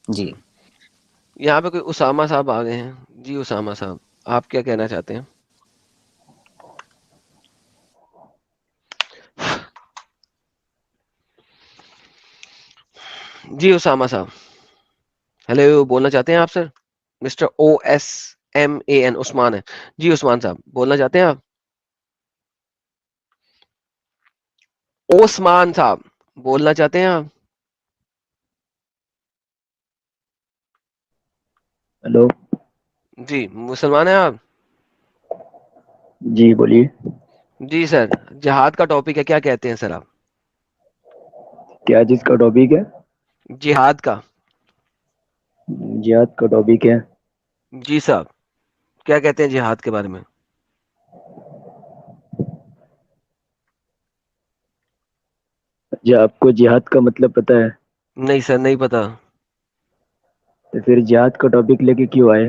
جی یہاں پہ کوئی اسامہ صاحب آ گئے ہیں. جی اسامہ صاحب, آپ کیا کہنا چاہتے ہیں؟ جی اسامہ صاحب, ہیلو, بولنا چاہتے ہیں آپ سر؟ مسٹر OSMAN, عثمان ہے. جی عثمان صاحب, بولنا چاہتے ہیں آپ؟ عثمان صاحب, بولنا چاہتے ہیں آپ؟ ہلو. جی مسلمان ہیں آپ؟ جی بولیے. جی سر, جہاد کا ٹاپک ہے, کیا کہتے ہیں سر آپ؟ کیا چیز کا ٹاپک ہے؟ جہاد کا. جہاد کا ٹاپک ہے. جی صاحب, کیا کہتے ہیں جہاد کے بارے میں؟ جی آپ کو جہاد کا مطلب پتہ ہے؟ نہیں سر, نہیں پتا. تو پھر جہاد کا ٹاپک لے کے کیوں آئے؟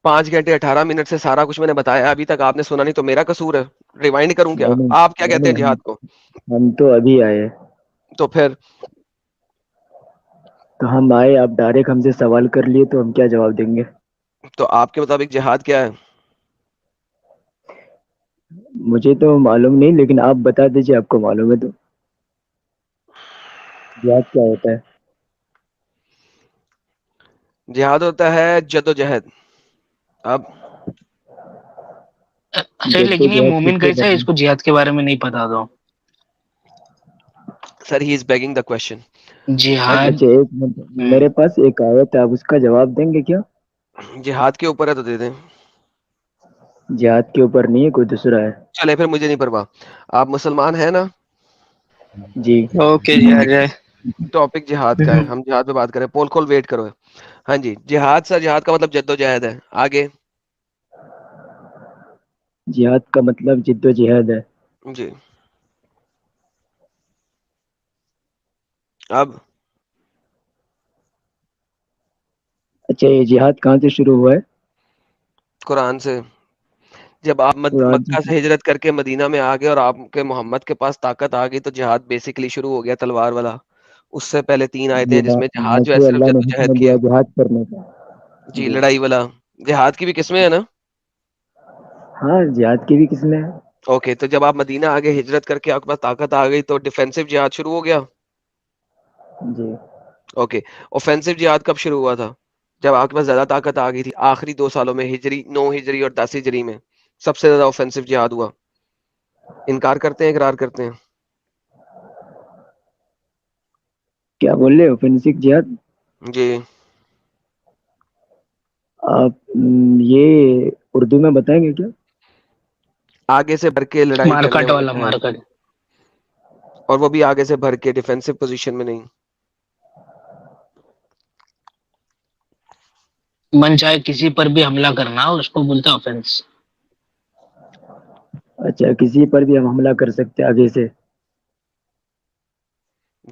5 گھنٹے 18 منٹ سے سارا کچھ میں نے بتایا, ابھی تک آپ نے سنا نہیں, تو میرا قصور ہے؟ ریوائنڈ کروں کیا؟ نہیں نہیں آپ کیا نہیں کہتے ہیں نہیں، جہاد کو؟ ہم تو ابھی آئے. تو پھر تو ہم آئے, آپ ڈائریکٹ ہم سے سوال کر لیے تو ہم کیا جواب دیں گے؟ تو آپ کے مطابق جہاد کیا ہے؟ مجھے تو معلوم نہیں, لیکن آپ بتا دیجیے, آپ کو معلوم ہے تو. جہاد کیا ہوتا ہے؟ جہاد ہوتا ہے جد و جہد. اب اچھا لیکن یہ جدوجہد کس مومن کو کیسا ہے, کہتے اس کو جہاد کے بارے میں نہیں پتا تو؟ سر, ہی از بیگنگ دا کوشچن. ہاں جی, جہاد. اچھا ایک منٹ, میرے پاس ایک آیت ہے, آپ اس کا جواب دیں گے کیا؟ جہاد کے اوپر ہے تو دے دیں. جہاد کے اوپر نہیں ہے, کوئی دوسرا ہے. چلے پھر, مجھے نہیں پرواہ. آپ مسلمان ہیں نا؟ جی. اوکے جی, آ جائے. ٹاپک جہاد کا ہے, ہم جہاد پہ بات کریں. پول کھول, ویٹ کرو. ہاں جی, جہاد سر, جہاد کا مطلب جد و جہد ہے. آگے. جہاد کا مطلب جد و جہاد ہے. جی. اب اچھا, یہ جہاد کہاں سے شروع ہوا ہے؟ قرآن سے. جب آپ قرآن مکہ سے ہجرت کر کے مدینہ میں آ گئے اور آپ کے محمد کے پاس طاقت آ گئی, تو جہاد بیسیکلی شروع ہو گیا, تلوار والا. اس سے پہلے 3 آیتیں ہیں جس میں جہاد جو ہے سے صرف اللہ نے جدوجہد حکم کی ہے. دیا جہاد کرنے کا. جی, لڑائی والا. جہاد کی بھی قسمیں ہیں نا؟ ہاں, جہاد کی بھی قسمیں ہیں. اوکے, تو جب آپ مدینہ آگے ہجرت کر کے آپ کے پاس طاقت آ گئی, تو ڈیفینسو جہاد شروع ہو گیا. جی. اوکے, اوفینسو جہاد کب شروع ہوا تھا؟ جب آپ کے پاس زیادہ طاقت آ گئی تھی, آخری 2 سالوں میں, ہجری 9 ہجری اور 10 ہجری میں سب سے زیادہ اوفینسو جہاد ہوا. انکار کرتے ہیں, اقرار کرتے ہیں؟ کیا بول رہے ہو, فنسک جہاد؟ جی. آپ یہ اردو میں بتائیں گے کیا؟ آگے سے بھر کے لڑائی کرنے مارکٹ والا والا, جہاد, مارکٹ. اور وہ بھی آگے سے بھر کے, ڈیفینسو پوزیشن میں نہیں. من چاہے کسی پر بھی حملہ کرنا, اس کو بولتا آفینس. اچھا, کسی پر بھی ہم حملہ کر سکتے آگے سے.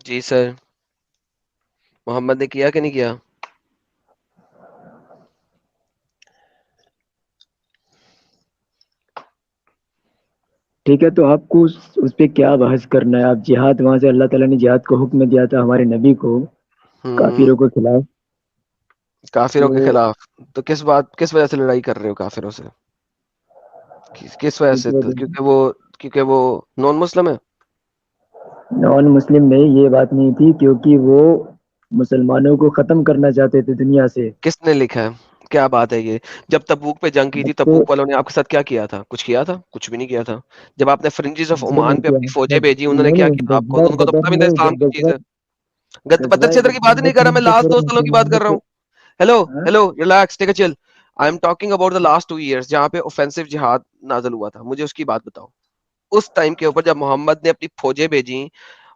جی سر. محمد نے کیا کہ نہیں کیا؟ ٹھیک ہے, تو آپ کو اس پہ کیا بحث کرنا ہے؟ آپ جہاد, وہاں سے اللہ تعالیٰ نے جہاد کو حکم دیا تھا ہمارے نبی کو ہوں کافروں کے خلاف. کافروں کے تو خلاف. تو کس وجہ سے لڑائی کر رہے ہو کافروں سے؟ کس وجہ سے؟ کیونکہ وہ نان مسلم ہے. نان مسلم نہیں, یہ بات نہیں تھی, کیونکہ وہ مسلمانوں کو ختم کرنا چاہتے تھے دنیا سے. کس نے لکھا ہے؟ کیا بات ہے یہ؟ جب تبوک پہ جنگ کی تھی, تو تبوک والوں نے آپ کے ساتھ کیا کیا تھا؟ کچھ کیا تھا؟ کچھ بھی نہیں کیا تھا. جب آپ نے فرنجز آف کچھ بھی عمان نہیں پہ کیا. اپنی فوجیں بھیجی, انہوں نے نہیں کیا نہیں, کیا آپ کو؟ ان کو تو پتا بھی نہیں اسلام کی چیز ہے. بدر غزوہ چھیدر کی بات بدر نہیں میں کر رہا میں, لاسٹ 2 سالوں کی بات کر رہا ہوں. ہیلو ہاں؟ ہیلو, ریلیکس, ٹیک اے چل. I am talking about the last 2 years, جہاں پہ اوفینسو جہاد نازل ہوا تھا. مجھے اس کی بات بتاؤ. اس ٹائم کے اوپر جب محمد نے اپنی فوجیں بھیجی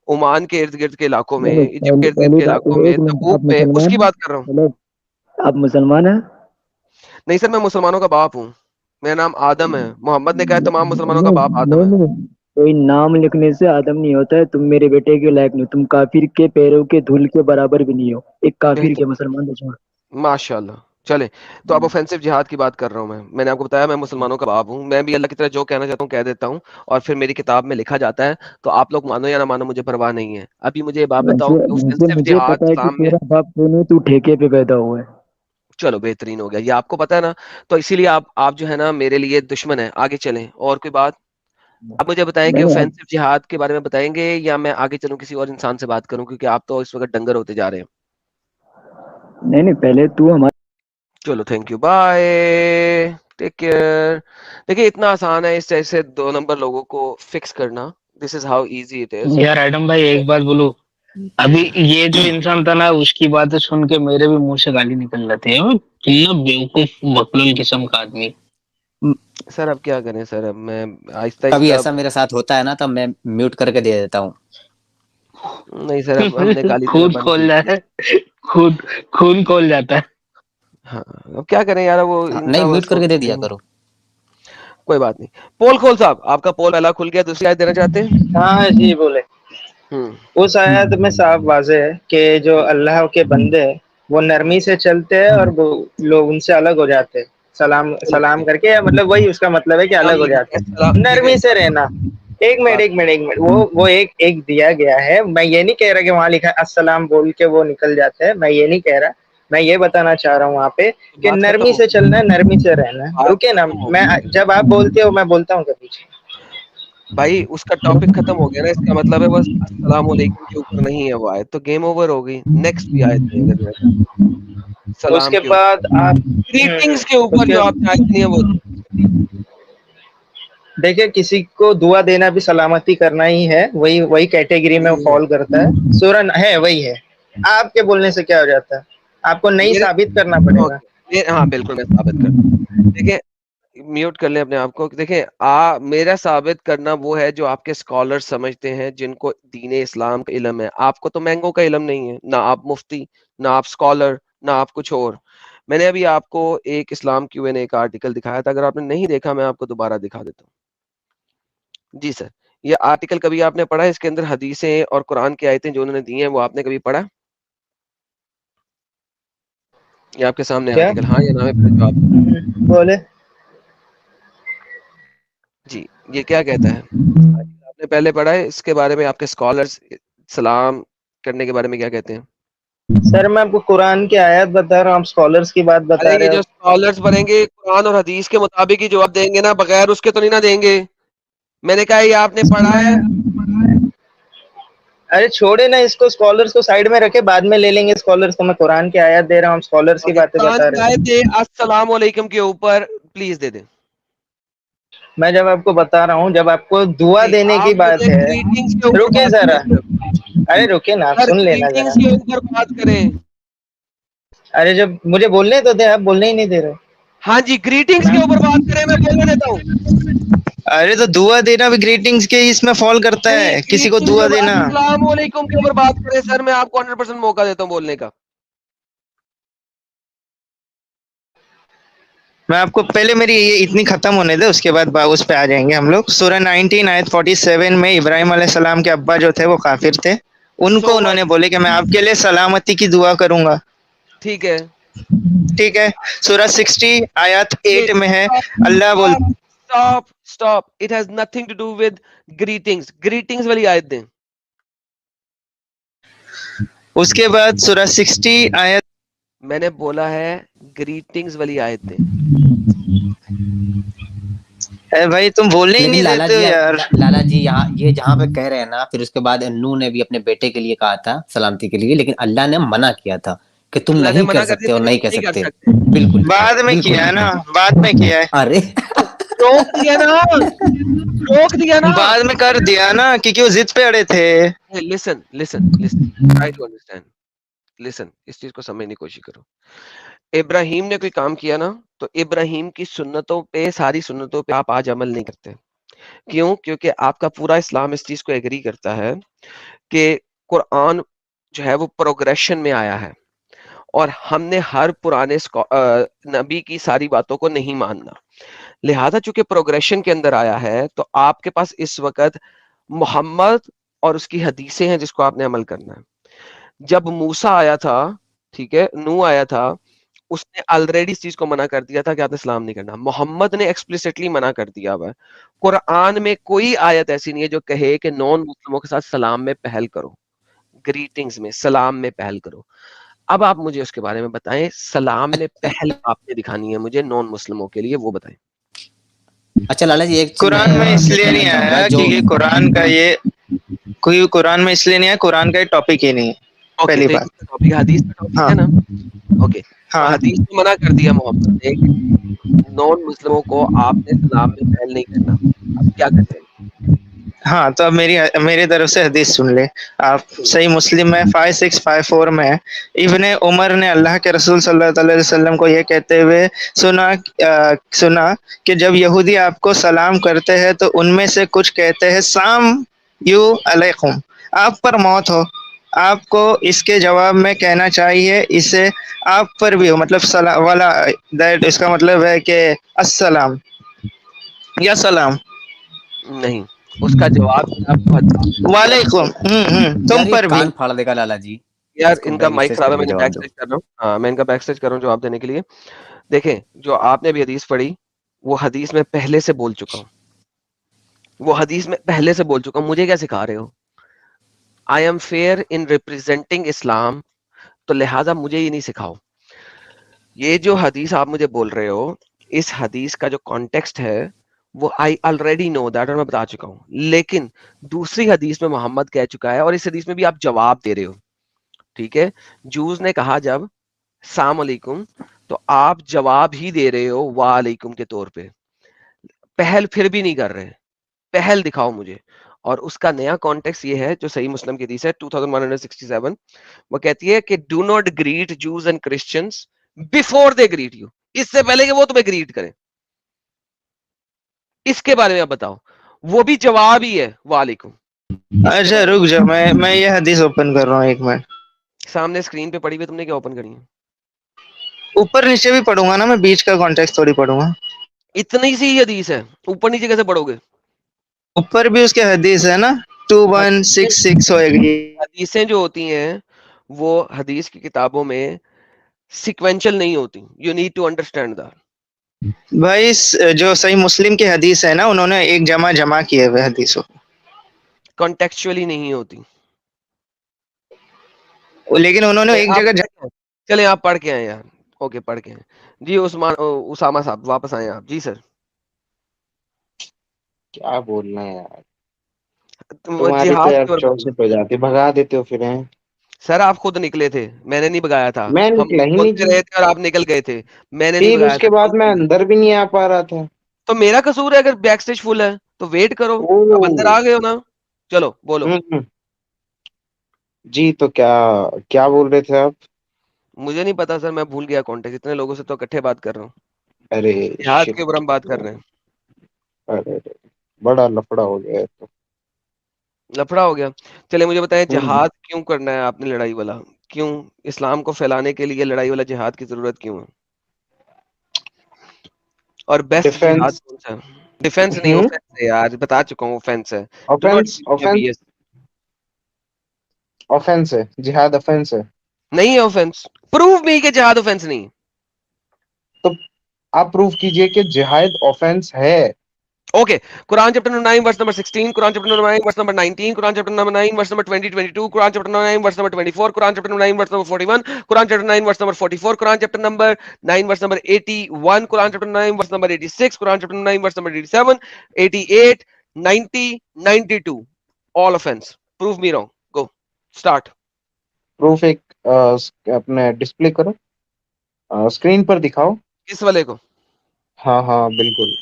عمان کے ارد گرد کے علاقوں میں, نہیں نہیں, ایجپٹ کے ارد گرد پہلی کے بات علاقوں میں, ایک منٹ, تبوک آپ میں, اس مسلمان کی ہیں؟ بات کر رہا ہوں. ہلو, آپ مسلمان ہیں؟ نہیں سر, میں مسلمانوں کا باپ ہوں. میرا نام آدم ہے. محمد نے کہا ہے تمام مسلمانوں کا نہیں باپ آدم نہیں ہے. نہیں, کوئی نام لکھنے سے آدم نہیں ہوتا ہے. تم میرے بیٹے کے لائق نہیں, تم کافر کے پیروں کے دھول کے برابر بھی نہیں ہو, ایک کافر بہتر, کے مسلمان دشمن. ماشاء اللہ. چلیں تو اب اوفینسو جہاد کی بات کر رہا ہوں میں نے آپ کو بتایا میں مسلمانوں کا باپ ہوں, میں بھی اللہ کی طرح جو کہنا چاہتا ہوں کہہ دیتا ہوں, اور پھر میری کتاب میں لکھا جاتا ہے, تو آپ لوگ مانو یا نہ مانو مجھے پرواہ نہیں ہے. ابھی مجھے یہ بات بتاؤ کہ ویسے اوفینسو مجھے جہاد پتا ہے کہ اسلام میں, تیرا باپ تو نہیں, تو ٹھیکے پہ پیدا ہوا ہے. چلو بہترین ہو گیا, یہ آپ کو پتا ہے نا, تو اسی لیے آپ جو ہے نا میرے لیے دشمن ہیں. آگے چلیں, اور کوئی بات آپ مجھے بتائیں کہ نہیں نہیں اوفینسو جہاد کے بارے میں بتائیں گے, یا میں آگے چلوں کسی اور انسان سے بات کروں, کیونکہ آپ تو اس وقت ڈنگر ہوتے جا رہے ہیں. نہیں پہلے تو ہمارا چلو thank you, bye, take care. دیکھیے اتنا آسان ہے اس جیسے 2 نمبر لوگوں کو فکس کرنا. This is how easy it is. یار ایڈم بھائی ایک بات بولو, ابھی یہ جو انسان تھا نا اس کی باتیں سن کے میرے بھی منہ سے گالی نکل جاتی ہے. کتنا بیوقوف مخلوق قسم کا آدمی. سر اب کیا کریں سر, اب میں آہستہ کبھی آہستہ, ایسا میرے ساتھ ہوتا ہے نا تب میں میوٹ کر کے دے دیتا ہوں. نہیں سر اب ہم نے گالی دینا خود بند کھول کی. جاتا ہے, خون کھول جاتا ہے. ہاں اب کیا کریں یار, وہ نہیں انسان میوٹ بس کر کے دے دیا ہوتے ہیں. کرو. کوئی بات نہیں. پول کھول صاحب, آپ کا پول پہلا کھل گیا, دوسری آیت دینا چاہتے ہیں؟ ہاں جی بولے. ہوں اس آیت میں صاف واضح ہے کہ جو اللہ کے بندے ہیں وہ نرمی سے چلتے ہیں اور وہ لوگ ان سے الگ ہو جاتے ہیں سلام کر کے, یا مطلب وہی اس کا مطلب ہے کہ الگ ہو جاتے ہیں. نرمی سے رہنا. ایک منٹ وہ ایک دیا گیا ہے. میں یہ نہیں کہہ رہا کہ وہاں لکھا السلام بول کے وہ نکل جاتے ہیں, میں یہ نہیں کہہ رہا. میں یہ بتانا چاہ رہا ہوں وہاں پہ کہ بات ختم نرمی ہو سے گئی, چلنا ہے, نرمی سے رہنا ہے. بات رکے نا, ختم ہو میں گئی جب آپ بولتے ہو میں بولتا ہوں کبھی. بھائی, اس کا ٹاپک ختم ہو گیا نا, اس کا مطلب ہے بس السلام علیکم کے اوپر نہیں ہے وہ آیت, تو گیم اوور ہو گئی. نیکسٹ بھی آیت دیں اگر اس سلام کے کے بعد اوپر, آپ گریٹنگز کے اس اوپر کے جو آپ نے آیت نہیں ہے وہ دیکھیں کسی کو دعا دینا بھی سلامتی کرنا ہی ہے, وہی کیٹیگری میں وہ نہیں ہے. فال کرتا ہے. سورہ ہے وہی ہے. آپ کے بولنے سے کیا ہو جاتا ہے, آپ کو نہیں میرے ثابت کرنا پڑے گا. ہاں بالکل میں ثابت کرتا ہوں. دیکھیں میوٹ کر لیں اپنے آپ کو. دیکھیں میرا ثابت کرنا وہ ہے جو آپ کے اسکالر سمجھتے ہیں, جن کو دین اسلام کا علم ہے. آپ کو تو مینگو کا علم نہیں ہے, نہ آپ مفتی, نہ آپ اسکالر, نہ آپ کچھ اور. میں نے ابھی آپ کو ایک اسلام کیو این اے کا آرٹیکل دکھایا تھا, اگر آپ نے نہیں دیکھا میں آپ کو دوبارہ دکھا دیتا ہوں. جی سر, یہ آرٹیکل کبھی آپ نے پڑھا؟ اس کے اندر حدیثیں اور قرآن کی آیتیں جو انہوں نے دی ہیں وہ آپ نے کبھی پڑھا؟ یہ آپ کے سامنے کیا آرٹیکل, ہاں یا نہ میں پہلے جواب دوں. بولے. جی یہ کیا کہتا ہے آپ نے پہلے پڑھا ہے, اس کے بارے میں آپ کے اسکالرز سلام کرنے کے بارے میں کیا کہتے ہیں؟ سر میں آپ کو قرآن کی آیت بتا رہا ہوں, آپ اسکالرس کی بات ارے بتا یہ رہے جو ہو. اسکالرز پڑھیں گے قرآن اور حدیث کے مطابق ہی جواب دیں گے نا, بغیر اس کے تو نہیں نہ دیں گے. میں نے کہا یہ آپ نے پڑھا ہے. ارے چھوڑے نا اس کو, اسکالرس کو سائڈ میں رکھے, بعد میں لے لیں گے اسکالرس کو. میں قرآن کی آیت دے رہا ہوں, اسکالرس کی باتیں قرآن بتا کی رہے ہیں. آیت ہے السلام علیکم کے اوپر, پلیز دے دیں. میں جب آپ کو بتا رہا ہوں, جب آپ کو دعا جی دینے کی آپ بات مجھے ہے. گریٹنگز کے اوپر رکے بات ذرا, کریں سر. ارے رکے نا, آپ سر سن لینا ذرا. گریٹنگز کے اوپر بات کریں. ارے جب مجھے بولنے تو دے, آپ بولنے ہی نہیں دے رہے. ہاں جی گریٹنگز کے اوپر بات کریں, میں بولنے دیتا ہوں. ارے تو دعا دینا بھی گریٹنگز کے اس میں فال کرتا نہیں ہے, کسی کو گریٹنگز دعا کے دینا. السلام علیکم کے اوپر بات کریں سر, میں آپ کو 100% موقع دیتا ہوں بولنے کا. میں آپ کو پہلے میری یہ اتنی ختم ہونے دے, اس کے بعد اس پہ آ جائیں گے ہم لوگ. سورہ 19 آیت 47 میں ابراہیم علیہ السلام کے ابا جو تھے وہ کافر تھے, ان سو کو انہوں واٹ, نے بولے کہ میں آپ کے لیے سلامتی کی دعا کروں گا. ٹھیک ہے. ٹھیک ہے, سورہ 60 آیت 8 میں ہے, اللہ بول. Stop. It has nothing to do with greetings. Greetings والی آیت دیں. اس کے بعد سورہ 60 آیت, میں نے بولا ہے گریٹنگز والی آیت دیں. اے بھائی تم بولنے ہی لیکن نہیں دیتے ہو یار. لالا جی یہاں یہ جہاں پہ کہہ رہے ہیں نا, پھر اس کے بعد نوح نے بھی اپنے بیٹے کے لیے کہا تھا سلامتی کے لیے, لیکن اللہ نے منع کیا تھا کہ تم اللہ نے نہیں منع کر کر سکتے دیا اور تھا کہ نہیں تم کہہ نہیں کر سکتے. سکتے. بالکل بعد میں بالکل. کیا ہے نا, بعد میں کیا ہے, ارے روک دیا نا, روک دیا نا. بعد میں کر دیا نا, کیونکہ وہ ضد پہ اڑے تھے. Listen. Try to understand. Listen. اس چیز کو سمجھنے کی کوشش کرو. ابراہیم نے کوئی کام کیا نا, تو ابراہیم کی سنتوں پہ, ساری سنتوں پہ آپ آج عمل نہیں کرتے. کیوں؟ کیونکہ آپ کا پورا اسلام اس چیز کو ایگری کرتا ہے کہ قرآن جو ہے وہ پروگریشن میں آیا ہے, اور ہم نے ہر پرانے نبی کی ساری باتوں کو نہیں ماننا. لہذا چونکہ پروگریشن کے اندر آیا ہے, تو آپ کے پاس اس وقت محمد اور اس کی حدیثیں ہیں جس کو آپ نے عمل کرنا ہے. جب موسیٰ آیا تھا, ٹھیک ہے, نوح آیا تھا, اس نے آلریڈی اس چیز کو منع کر دیا تھا کہ آپ نے سلام نہیں کرنا. محمد نے ایکسپلسٹلی منع کر دیا ہوا ہے. قرآن میں کوئی آیت ایسی نہیں ہے جو کہے کہ نان مسلموں کے ساتھ سلام میں پہل کرو, گریٹنگز میں سلام میں پہل کرو. اب آپ مجھے اس کے بارے میں بتائیں, سلام میں پہل آپ نے دکھانی ہے مجھے نان مسلموں کے لیے, وہ بتائیں. اچھا لالا جی ایک چیز قرآن میں اس لیے نہیں چاہوں گا آیا جو کیونکہ قرآن کا یہ کوئی قرآن میں اس لیے نہیں آیا, قرآن کا یہ ٹاپک ہی نہیں ہے. اوکے, پہلی تو بات. ٹاپک حدیث کا ٹاپک ہاں ہے نا. اوکے, تو ہاں حدیث میں منع کر دیا محمد نے کہ نان مسلموں کو آپ نے سلام میں پہل نہیں کرنا. اب کیا کریں؟ ہاں, تو اب میری طرف سے حدیث سن لے آپ. صحیح مسلم میں 5654 میں ابن عمر نے اللہ کے رسول صلی اللہ علیہ وسلم کو یہ کہتے ہوئے سنا کہ جب یہودی آپ کو سلام کرتے ہیں تو ان میں سے کچھ کہتے ہیں سام یو علیکم, آپ پر موت ہو. آپ کو اس کے جواب میں کہنا چاہیے اسے آپ پر بھی ہو, مطلب والا دیٹ, اس کا مطلب ہے کہ السلام یا سلام. نہیں, اس کا جواب میں آپ کو وعلیکم یار تم یہ پر بھی. کان پھاڑ دے گا لالا جی, یار اس کو ان کا بیک مائک اسٹیج خراب ہے, کریں گے میں جواب بیک دو. اسٹیج کر رہا ہوں. ہاں, میں ان کا بیک اسٹیج کر رہا ہوں جواب دینے کے لیے. دیکھیں, جو آپ نے بھی حدیث پڑھی وہ حدیث میں پہلے سے بول چکا ہوں, وہ حدیث میں پہلے سے بول چکا ہوں. مجھے کیا سکھا رہے ہو؟ I am fair in representing Islam, تو لہٰذا مجھے یہ نہیں سکھاؤ. یہ جو حدیث آپ مجھے بول رہے ہو, اس حدیث کا جو کانٹیکسٹ ہے وہ آئی آلریڈی نو دیٹ, اور میں بتا چکا ہوں. لیکن دوسری حدیث میں محمد کہہ چکا ہے, اور اس حدیث میں بھی آپ جواب دے رہے ہو. ٹھیک ہے, جوز نے کہا جب السلام علیکم, تو آپ جواب ہی دے رہے ہو وعلیکم کے طور پہ, پہل پھر بھی نہیں کر رہے. پہل دکھاؤ مجھے. اور اس کا نیا کانٹیکس یہ ہے جو صحیح مسلم کی حدیث ہے 2167, وہ کہتی ہے کہ do not greet Jews and Christians before they greet you, اس سے پہلے کہ وہ تمہیں گریٹ کریں. اس کے بارے میں آپ بتاؤ, وہ بھی جواب ہی ہے وعلیکم. اچھا رک جا, میں یہ حدیث اوپن کر رہا ہوں, ایک منٹ. سامنے اسکرین پہ پڑی ہوئی, تم نے کیا اوپن کرنی ہے؟ اوپر نیچے بھی پڑھوں گا نا میں, بیچ کا کانٹیکس تھوڑی پڑھوں گا. اتنی سی ہی حدیث ہے, اوپر نیچے کیسے پڑھو گے؟ اوپر بھی اس کے حدیث ہے نا, 2166 ہوئے گی. حدیثیں جو ہوتی ہیں وہ حدیث کی کتابوں میں سیکوینشل نہیں ہوتی. You need to understand that. بھائی جو صحیح مسلم کی حدیث ہے نا, انہوں نے ایک جمع کیے ہوئے حدیثوں, کانٹیکچولی نہیں ہوتی. لیکن انہوں نے ایک آپ جگہ پڑھ کے آئیں. چلیں آپ پڑھ کے آئیں یار. اوکے پڑھ کے آئیں جی. اسامہ صاحب واپس آئیں آپ. جی سر. کیا بولنا ہے یار, تمہاری تو جہاد یار کے بارے میں. چوسٹ ہو جاتی, بھگا دیتے ہو پھر ہیں. سر آپ خود نکلے تھے, میں نے نہیں بگایا تھا. میں ہم نکلا ہی نہیں بولتے جی, رہے تھے اور آپ نکل گئے تھے, میں نے نہیں پھر بگایا اس تھا. کے بعد میں اندر بھی نہیں آ پا رہا تھا. تو میرا قصور ہے اگر بیک سٹیج فل ہے تو ویٹ کرو, اب اندر او آ گئے ہو نا. چلو بولو. ہوں جی, تو کیا بول رہے تھے آپ؟ مجھے نہیں پتا سر, میں بھول گیا کانٹیکٹ. اتنے لوگوں سے تو اکٹھے بات کر رہا ہوں. ارے جہاد کے shit. اوپر ہم بات کر رہے ہیں. ارے بڑا لفڑا ہو گیا ہے تو. لفڑا ہو گیا. چلے مجھے بتائیں, ہوں جہاد کیوں کرنا ہے آپ نے لڑائی والا؟ کیوں اسلام کو پھیلانے کے لیے لڑائی والا جہاد کی ضرورت کیوں ہے؟ اور بیسٹ جہاد ڈیفینس. کون سا ہے؟ ڈیفینس نہیں, ہوں اوفینس ہے یار, بتا چکا ہوں اوفینس ہے. Do not offence offence offence ہے, جہاد آفینس ہے. نہیں ہے اوفینس. پروف می کہ جہاد اوفینس نہیں. تو آپ پروف کیجئے کہ جہاد آفینس ہے. اوکے, قرآن چیپٹر نمبر 9 ورس نمبر 16, قرآن چیپٹر نمبر 9 ورس نمبر 19, قرآن چیپٹر نمبر 9 ورس نمبر 20 22, قرآن چیپٹر نمبر 9 ورس نمبر 24, قرآن چیپٹر نمبر 9 ورس نمبر 41, قرآن چیپٹر 9 ورس نمبر 44, قرآن چیپٹر نمبر 9 ورس نمبر 81, قرآن chapter 9 verse number 86, قرآن chapter 9 verse number 87, 88, 90, 92, all offense. Prove me wrong. Go. Start. Proof ایک اپنے display کرو, screen پر دکھاؤ. کس والے کو؟ ہاں ہاں بالکل.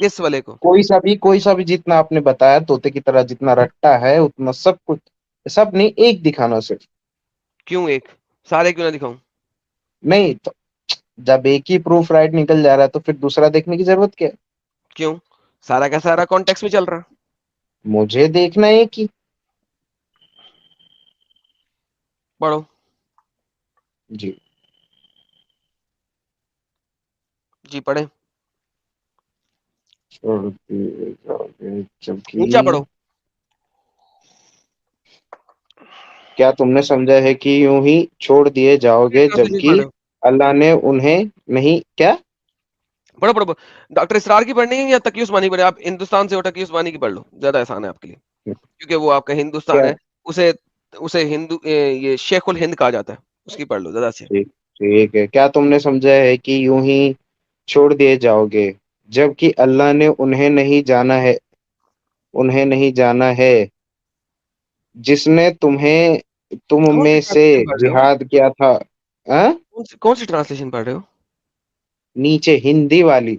کس والے کو؟ کوئی سا بھی جتنا آپ نے بتایا طوطے کی طرح جتنا رٹا ہے اتنا سب کچھ, سب نہیں, ایک دکھانا صرف. کیوں ایک؟ سارے کیوں نہ دکھاؤں؟ نہیں تو جب ایک ہی پروف رائٹ نکل جا رہا ہے تو پھر دوسرا دیکھنے کی ضرورت کیا ہے؟ کیوں؟ سارا کا سارا کانٹیکس میں چل رہا. مجھے دیکھنا ہے کہ پڑھو. جی جی پڑھیں. چھوڑ دیے جاؤگے جبکہ اونچا پڑھو. کیا تم نے سمجھا ہے کہ یوں ہی چھوڑ دیے جاؤ گے میرے ساتھ سے جبکہ پڑھو. اللہ نے انہیں نہیں کیا. پڑھو پڑھو ڈاکٹر اسرار کی پڑھنی ہے یا تقی عثمانی پڑھے؟ آپ ہندوستان سے ہو، تقی عثمانی کی پڑھ لو، زیادہ آسان ہے آپ کے لیے، کیونکہ وہ آپ کا ہندوستان کیا ہے. اسے اسے ہندو یہ شیخ الہند کہا جاتا ہے، اس کی پڑھ لو زیادہ اچھا. ٹھیک ٹھیک ہے. کیا تم نے سمجھا ہے کہ یوں ہی چھوڑ دیے جاؤ گے جبکہ اللہ نے انہیں نہیں جانا ہے جس نے تم کون سی میں سے ٹرانسلیشن پڑھ رہے ہو؟ جہاد کیا تھا. ہاں؟ کون سی ٹرانسلیشن پڑھ رہے ہو؟ نیچے ہندی والی.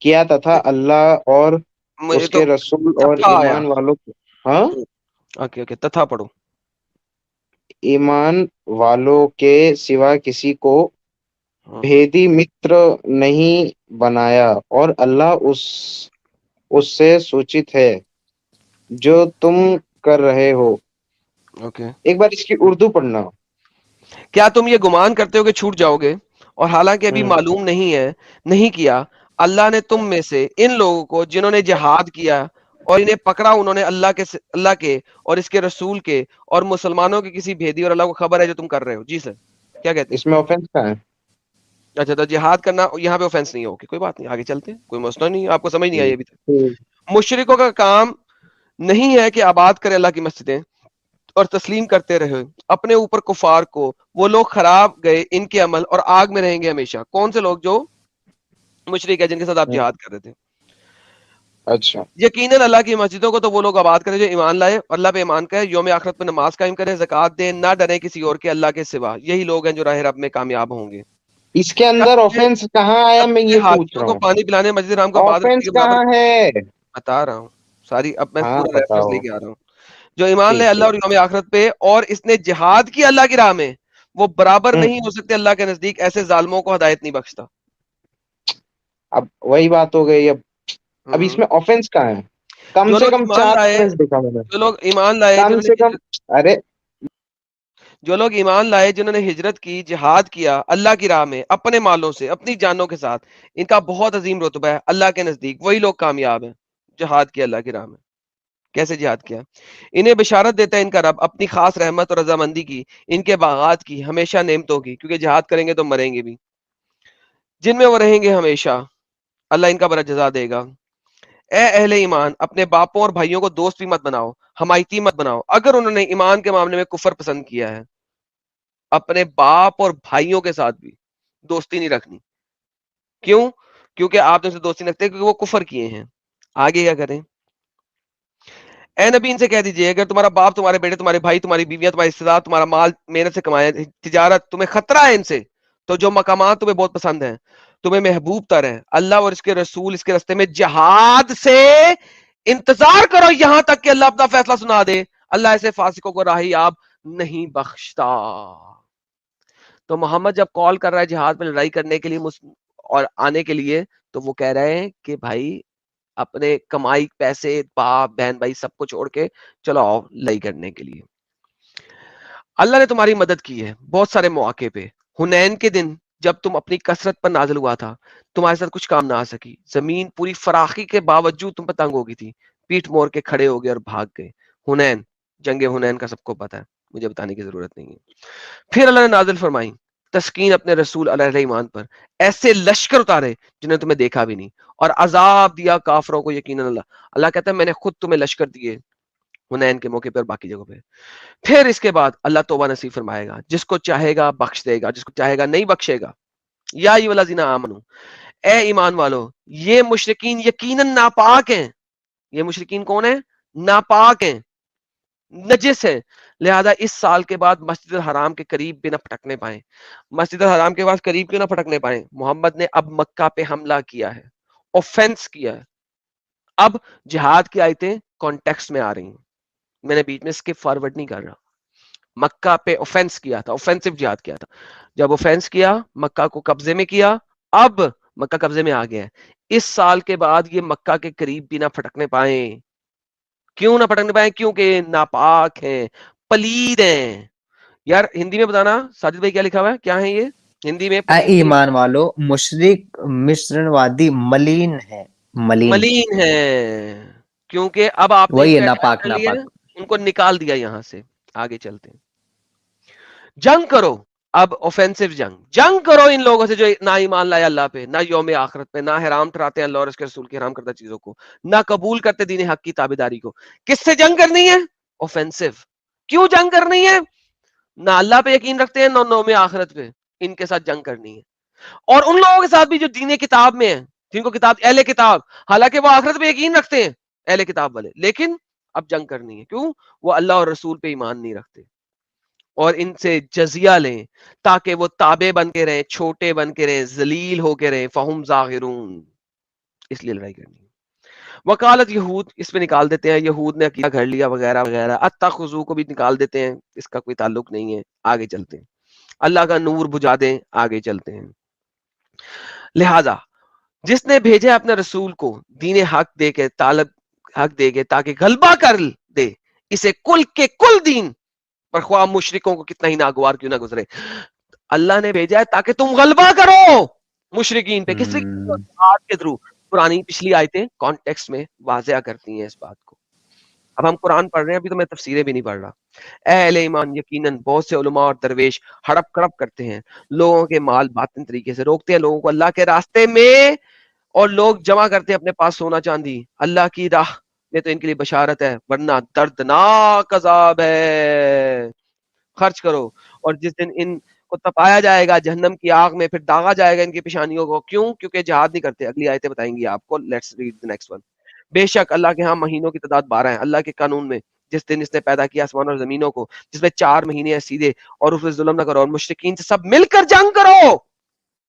کیا تھا اللہ اور مجھے اس تو کے رسول اور تتھا آیا. ایمان والوں کو. ہاں؟ اوکے اوکے، تتھا پڑھو. ایمان والوں کے سوا کسی کو ہاں. بھیدی متر نہیں بنایا اور اللہ اس سے سوچت ہے جو تم کر رہے ہو. اوکے. ایک بار اس کی اردو پڑھنا. کیا تم یہ گمان کرتے ہو کہ چھوٹ جاؤ گے، اور حالانکہ ابھی معلوم نہیں ہے، نہیں کیا اللہ نے تم میں سے ان لوگوں کو جنہوں نے جہاد کیا اور انہیں پکڑا، انہوں نے اللہ کے اور اس کے رسول کے اور مسلمانوں کے کسی بھیدی، اور اللہ کو خبر ہے جو تم کر رہے ہو. جی سر کیا کہتے ہیں؟ اس میں آفینس کا ہے. اچھا تو جہاد کرنا یہاں پہ آفینس نہیں ہوگی، کوئی بات نہیں، آگے چلتے ہیں، کوئی مسئلہ نہیں. آپ کو سمجھ نہیں آئی ابھی تک. مشرکوں کا کام نہیں ہے کہ آباد کرے اللہ کی مسجدیں اور تسلیم کرتے رہے اپنے اوپر کفار کو. وہ لوگ خراب گئے ان کے عمل اور آگ میں رہیں گے ہمیشہ. کون سے لوگ؟ جو مشرک ہے جن کے ساتھ آپ جہاد کر رہے تھے. اچھا. یقیناً اللہ کی مسجدوں کو تو وہ لوگ آباد کریں جو ایمان لائے، اللہ پہ ایمان کرے، یوم آخرت پہ نماز قائم کرے، زکات دیں، نہ ڈرے کسی اور کے اللہ کے سوا. یہی لوگ ہیں جو راہ رب میں کامیاب ہوں گے. اس کے اندر آفینس کہاں آیا میں یہ پوچھ ہاتھیوں رہا کو ہوں. پانی پلانے، مسجد حرام کو آباد رکھنے آفینس کے برابر. کہاں ہے؟ بتا رہا ہوں ساری، اب میں ہاں پورا ریفرنس بتاؤ. لے کے آ رہا ہوں. جو ایمان لے ٹھیک اللہ ٹھیک. اور یوم آخرت پہ اور اس نے جہاد کی اللہ کی راہ میں، وہ برابر نہیں ہو سکتے اللہ کے نزدیک. ایسے ظالموں کو ہدایت نہیں بخشتا. اب وہی بات ہو گئی. اب اس میں آفینس کہاں ہے؟ کم جو سے لوگ کم ایمان 4 لائے، آفینس دیکھا میں نے. جو لوگ ایمان لائے، کم سے کم. ارے جو لوگ ایمان لائے، جنہوں نے ہجرت کی، جہاد کیا اللہ کی راہ میں اپنے مالوں سے، اپنی جانوں کے ساتھ، ان کا بہت عظیم رتبہ ہے اللہ کے نزدیک. وہی لوگ کامیاب ہیں. جہاد کیا اللہ کی راہ میں. کیسے جہاد کیا؟ انہیں بشارت دیتا ہے ان کا رب اپنی خاص رحمت اور رضامندی کی، ان کے باغات کی، ہمیشہ نعمتوں کی، کیونکہ جہاد کریں گے تو مریں گے بھی، جن میں وہ رہیں گے ہمیشہ. اللہ ان کا بڑا جزا دے گا. اے اہل ایمان، اپنے باپوں اور بھائیوں کو دوست بھی مت بناؤ، حمایتی مت بناؤ، اگر انہوں نے ایمان کے معاملے میں کفر پسند کیا ہے. اپنے باپ اور بھائیوں کے ساتھ بھی دوستی نہیں رکھنی. کیوں؟ کیونکہ آپ نے سے دوستی رکھتے ہیں کیونکہ وہ کفر کیے ہیں. آگے کیا کریں؟ اے نبی ان سے کہہ دیجئے اگر تمہارا باپ، تمہارے بیٹے، تمہارے بھائی، تمہاری بیویاں، تمہاری رشتے دار، تمہارا مال محنت سے کمایا، تجارت تمہیں خطرہ ہے ان سے، تو جو مقامات تمہیں بہت پسند ہیں، تمہیں محبوب تر ہے، اللہ اور اس کے رسول اس کے راستے میں جہاد سے انتظار کرو یہاں تک کہ اللہ اپنا فیصلہ سنا دے. اللہ ایسے فاسقوں کو راہ یاب نہیں بخشتا. تو محمد جب کال کر رہا ہے جہاد میں لڑائی کرنے کے لیے اور آنے کے لیے، تو وہ کہہ رہے ہیں کہ بھائی اپنے کمائی، پیسے، باپ، بہن، بھائی سب کو چھوڑ کے چلو آؤ لڑائی کرنے کے لیے. اللہ نے تمہاری مدد کی ہے بہت سارے مواقع پہ. حنین کے دن جب تم اپنی کثرت پر نازل ہوا تھا، تمہارے ساتھ کچھ کام نہ آ سکی. زمین پوری فراخی کے باوجود تم پر تنگ ہو گئی تھی، پیٹھ موڑ کے کھڑے ہو گئے اور بھاگ گئے. حنین، جنگ حنین کا سب کو پتا ہے، مجھے بتانے کی ضرورت نہیں ہے. پھر اللہ نے نازل فرمائی تسکین اپنے رسول علیہ ایمان پر، ایسے لشکر اتارے جنہیں تمہیں دیکھا بھی نہیں، اور عذاب دیا کافروں کو. یقیناً اللہ کہتا ہے میں نے خود تمہیں لشکر دیے حنین کے موقع پر، باقی جگہوں پہ. پھر اس کے بعد اللہ توبہ نصیب فرمائے گا، جس کو چاہے گا بخش دے گا، جس کو چاہے گا نہیں بخشے گا. یا ایوالذین آمنو، اے ایمان والو، یہ مشرکین یقیناً ناپاک ہیں. یہ مشرکین کون ہیں؟ ناپاک ہیں، نجس ہیں. لہذا اس سال کے بعد مسجد الحرام کے قریب بھی نہ پھٹکنے پائیں. مسجد الحرام کے بعد قریب کیوں نہ پھٹکنے پائیں؟ محمد نے اب مکہ پہ حملہ کیا ہے، اوفینس کیا ہے. اب جہاد کی آیتیں کانٹیکسٹ میں آ رہی ہیں، میں نے بیچ میں اسکپ فارورڈ نہیں کر رہا. مکہ پہ اوفینس کیا تھا، اوفینسو جہاد کیا تھا. جب اوفینس کیا، مکہ کو قبضے میں کیا، اب مکہ قبضے میں آ گیا ہے. اس سال کے بعد یہ مکہ کے قریب بھی نہ پھٹکنے پائیں. کیوں نہ پھٹکنے پائیں؟ کیونکہ ناپاک ہیں، پلید ہیں. یار ہندی میں بتانا ساجد بھائی، کیا لکھا ہوا ہے؟ کیا ہے یہ ہندی میں؟ اے ایمان والو، مشرک مصر وادی ملین ہے، ملین ہے، کیونکہ اب آپ نے ان وہی ہے کا اٹیک ناپاک کر لیا، ناپاک. ان کو نکال دیا یہاں سے. آگے چلتے ہیں. جنگ کرو اب اوفینسو جنگ کرو ان لوگوں سے جو نہ ایمان لائے اللہ پہ، نہ یوم آخرت پہ، نہ حرام ٹھہراتے ہیں اللہ اور اس کے رسول کے حرام کردہ چیزوں کو، نہ قبول کرتے دین حق کی تابعداری کو. کس سے جنگ کرنی ہے؟ اوفینسو. کیوں جنگ کرنی ہے؟ نہ اللہ پہ یقین رکھتے ہیں نہ یوم آخرت پہ، ان کے ساتھ جنگ کرنی ہے. اور ان لوگوں کے ساتھ بھی جو دین کتاب میں ہیں، جن کو کتاب اہل کتاب، حالانکہ وہ آخرت پہ یقین رکھتے ہیں اہل کتاب والے، لیکن اب جنگ کرنی ہے. کیوں؟ وہ اللہ اور رسول پہ ایمان نہیں رکھتے. اور ان سے جزیہ لیں تاکہ وہ تابع بن کے رہیں، چھوٹے بن کے رہیں، ذلیل ہو کے رہیں. فہم ظاہرون، اس لیے لڑائی کرنی ہے. وکالت یہود، اس پہ نکال دیتے ہیں یہود نے عقیدہ گھڑ لیا وغیرہ وغیرہ. اتخذو کو بھی نکال دیتے ہیں، اس کا کوئی تعلق نہیں ہے. آگے چلتے ہیں. اللہ کا نور بجھا دیں. آگے چلتے ہیں. لہذا جس نے بھیجے اپنے رسول کو دین حق دے کے، طالب حق دے کے تاکہ غلبہ کر دے اسے کل کے کل دین پر، خواہ مشرکوں کو کتنا ہی ناگوار کیوں نہ گزرے. اللہ نے بھیجا ہے تاکہ تم غلبہ کرو مشرکین پہ. کس طریقے سے؟ کے تھرو. پرانی پچھلی آیتیں کانٹیکسٹ میں واضح کرتی ہیں اس بات کو. اب ہم قرآن پڑھ رہے ہیں، ابھی تو میں تفسیریں بھی نہیں پڑھ رہا. اے اہل ایمان، یقیناً بہت سے علماء اور درویش ہڑپ کڑپ کرتے ہیں لوگوں کے مال باطن طریقے سے، روکتے ہیں لوگوں کو اللہ کے راستے میں، اور لوگ جمع کرتے ہیں اپنے پاس سونا چاندی. اللہ کی راہ میں تو ان کے لیے بشارت ہے، ورنہ دردناک عذاب ہے. خرچ کرو، اور جس دن ان کو تپایا جائے گا جہنم کی آگ میں، پھر داغا جائے گا ان کی پیشانیوں کو. کیوں؟ کیونکہ جہاد نہیں کرتے. اگلی آیتیں بتائیں گی آپ کو. Let's read the next one. بے شک اللہ کے ہاں مہینوں کی تعداد 12 ہے اللہ کے قانون میں، جس دن اس نے پیدا کیا آسمان اور زمینوں کو، جس میں 4 مہینے ہیں سیدھے، اور اس میں ظلم نہ کرو اور مشرکین سے سب مل کر جنگ کرو.